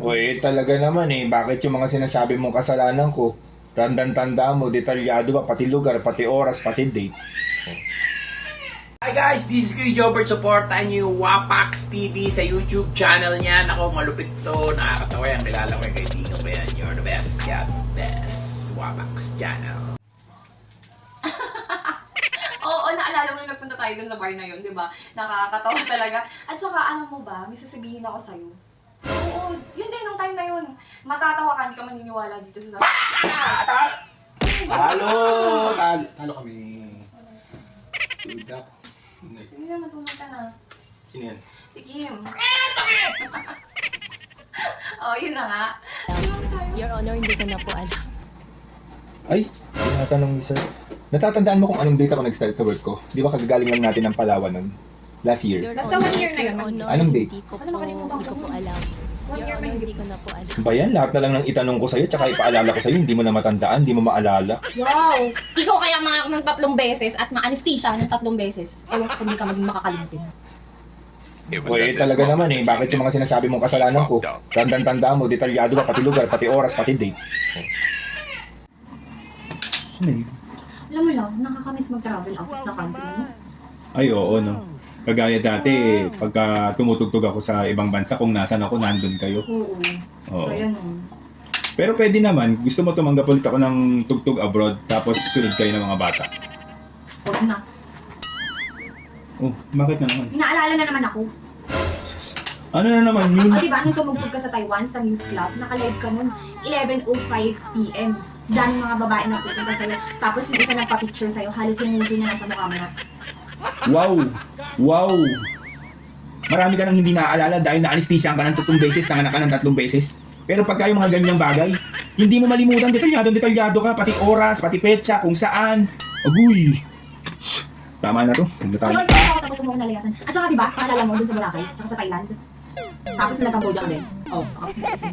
Uy, talaga naman bakit yung mga sinasabi mong kasalanan ko? Tandang-tanda mo, detalyado ba, pati lugar, pati oras, pati date. Hi guys, this is Kuya Jobert. Supportan niyo yung Wapax TV sa YouTube channel niya. Ako, malupit to, nakakatawa yan. Kilala ko yung kaibigan ko yan. You're the best, God best. Wapax channel. Oo, naalala mo nung nagpunta tayo dun sa bar na yun, di ba? Nakakatawa talaga. At saka, alam mo ba, may sasabihin ako sa'yo. Oo, yun din, nung time na yun. Matatawa ka, hindi ka maniniwala dito sa Talo kami. Tulog ako. Sige na, matulog ka na. Sino yan? Si Kim. Oh, yun na nga. Your Honor, hindi ko na po alam. Ay, tinatanong ni sir. Natatandaan mo kung anong date ako nag-start sa work ko? Di ba kagagaling lang natin ng Palawan nun? Last year. Your Basta 1 year na yun. Your Honor, Anong date? Hindi ko Ano, nakalimutan hindi ko ko po yun. alam. 1 Your year na Honor, yun. hindi ko na po alam. Ba yan? Lahat na lang ng itanong ko sa'yo, tsaka ipaalala ko sa'yo, hindi mo na matandaan, hindi mo maalala. Wow! Ikaw kaya mga ng 3 beses at ma-anesthesia ng 3 beses. Ewan ko kung hindi ka maging makakalimutin. Uy, talaga naman bakit yung mga sinasabi mong kasalanan ko? Tandang-tanda mo, detalyado ba, pati lugar, pati oras, pati date. Sino yun? Alam mo, love, nakakamiss mag-travel out of the country mo. Ay, oo, no. Kagaya dati, pagka tumutugtog ako sa ibang bansa, kung nasan ako, nandun kayo. Oo. Oo. So, yun. Pero pwede naman, gusto mo tumanggap ulit ako ng tugtog abroad, tapos sunod kayo ng mga bata. Huwag na. Oh, bakit na naman? Inaalala na naman ako. Ano na naman yun? O diba, nung tumugtog ka sa Taiwan, sa News Club, naka-live ka nun, 11:05 p.m. Daming mga babae na pupunta sa'yo. Tapos yung isa nagpa-picture sa'yo, halos yung mundo niya nasa mukha mo na. Wow! Wow! Marami ka nang hindi naaalala dahil na-anesthesiahan ka ng 3 beses, nanganak ka ng 3 beses. Pero pagka yung mga ganyang bagay, hindi mo malimutan, detalyado ka, pati oras, pati petsa, kung saan. Aguy! Tama na to. O yun, ako tapos mo nalayasan. At saka diba, naalala mo dun sa Boracay, tsaka sa Thailand. Tapos nila Cambodia ka din. Oh, ako kasi